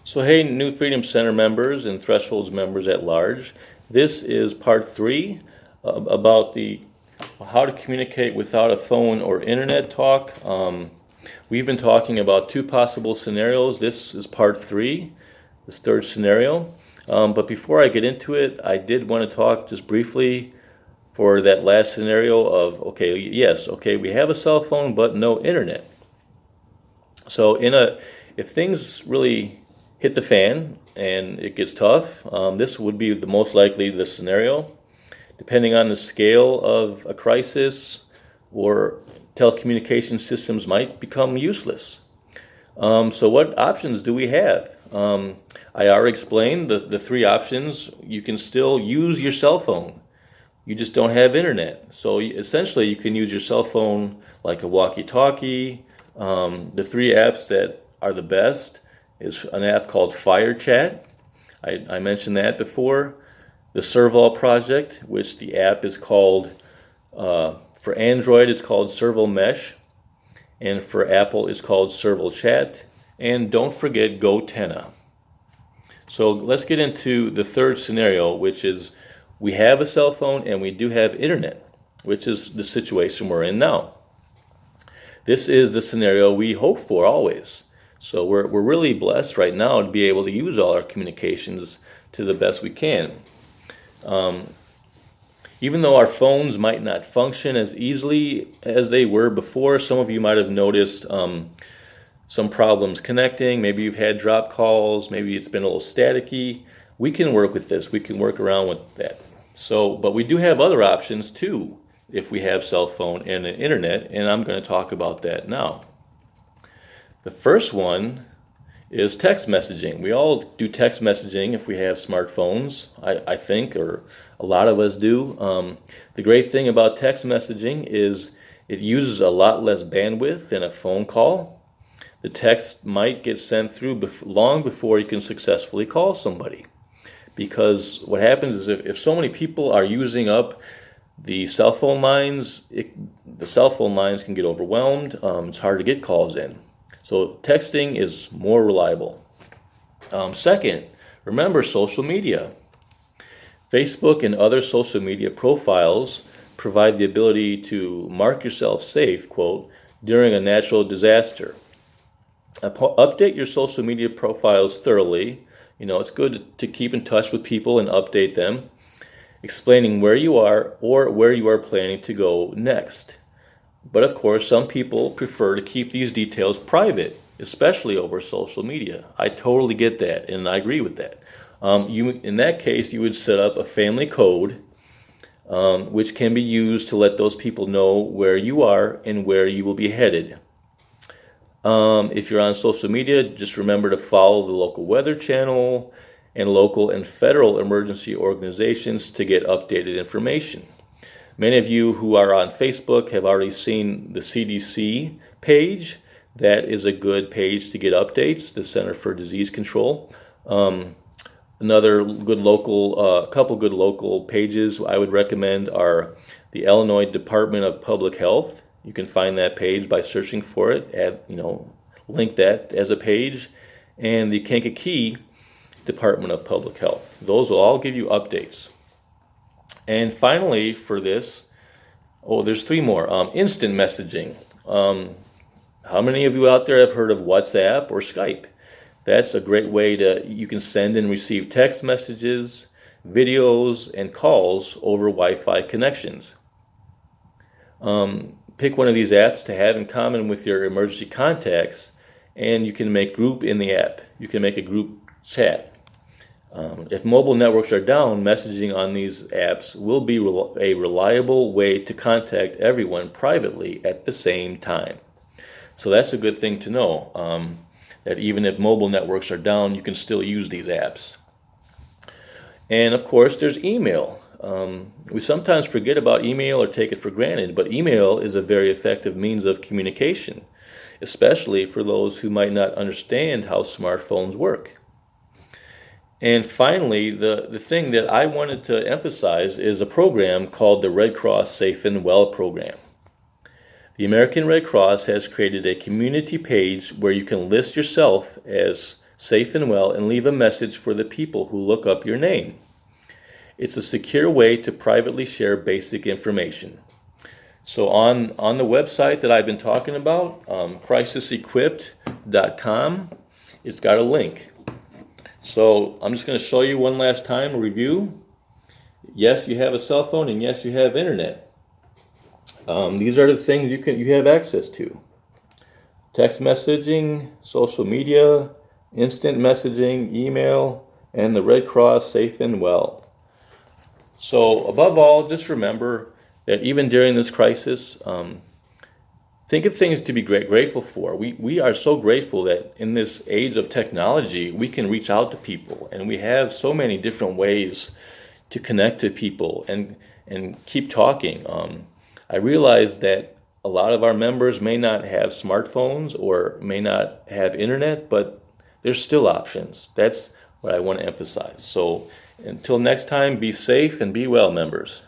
So hey, New Freedom Center members and Thresholds members at large. This is part 3 about the how to communicate without a phone or internet talk. We've been talking about 2 possible scenarios. This is part 3, this third scenario. But before I get into it, I did want to talk just briefly for that last scenario of, okay, we have a cell phone but no internet. So if things really hit the fan and it gets tough, this would be the most likely the scenario. Depending on the scale of a crisis, or telecommunication systems might become useless. So what options do we have? I already explained the 3 options. You can still use your cell phone. You just don't have internet. So essentially you can use your cell phone like a walkie-talkie. The 3 apps that are the best is an app called FireChat. I mentioned that before. The Serval project, which the app is called, for Android it's called Serval Mesh, and for Apple it's called Serval Chat, and don't forget Gotenna. So let's get into the third scenario, which is we have a cell phone and we do have internet, which is the situation we're in now. This is the scenario we hope for always. So we're really blessed right now to be able to use all our communications to the best we can. Even though our phones might not function as easily as they were before, some of you might have noticed some problems connecting. Maybe you've had drop calls, maybe it's been a little staticky. We can work with this, we can work around with that. So, but we do have other options too if we have cell phone and an internet, and I'm going to talk about that now. The first one is text messaging. We all do text messaging if we have smartphones, I think, or a lot of us do. The great thing about text messaging is it uses a lot less bandwidth than a phone call. The text might get sent through long before you can successfully call somebody. Because what happens is if so many people are using up the cell phone lines, the cell phone lines can get overwhelmed. It's hard to get calls in. So texting is more reliable. Second, remember social media. Facebook and other social media profiles provide the ability to mark yourself safe, quote, during a natural disaster. Update your social media profiles thoroughly. You know, it's good to keep in touch with people and update them, explaining where you are or where you are planning to go next. But of course, some people prefer to keep these details private, especially over social media. I totally get that, and I agree with that. In that case, you would set up a family code, which can be used to let those people know where you are and where you will be headed. If you're on social media, just remember to follow the local weather channel and local and federal emergency organizations to get updated information. Many of you who are on Facebook have already seen the CDC page. That is a good page to get updates, the Center for Disease Control. Another good local, couple good local pages I would recommend are the Illinois Department of Public Health. You can find that page by searching for it, link that as a page, and the Kankakee Department of Public Health. Those will all give you updates. And finally, for this, there's 3 more. Instant messaging. How many of you out there have heard of WhatsApp or Skype? That's a great way you can send and receive text messages, videos, and calls over Wi-Fi connections. Pick one of these apps to have in common with your emergency contacts, and you can make group in the app. You can make a group chat. If mobile networks are down, messaging on these apps will be a reliable way to contact everyone privately at the same time. So that's a good thing to know, that even if mobile networks are down, you can still use these apps. And of course, there's email. We sometimes forget about email or take it for granted, but email is a very effective means of communication, especially for those who might not understand how smartphones work. And finally, the thing that I wanted to emphasize is a program called the Red Cross Safe and Well program. The American Red Cross has created a community page where you can list yourself as safe and well, and leave a message for the people who look up your name. It's a secure way to privately share basic information. So on the website that I've been talking about, crisisequipped.com, it's got a link. So I'm just going to show you one last time, a review. Yes, you have a cell phone, and yes, you have internet. These are the things you have access to: text messaging, social media, instant messaging, email, and the Red Cross Safe and Well. So above all, just remember that even during this crisis, think of things to be grateful for. We are so grateful that in this age of technology, we can reach out to people, and we have so many different ways to connect to people and keep talking. I realize that a lot of our members may not have smartphones or may not have internet, but there's still options. That's what I want to emphasize. So until next time, be safe and be well, members.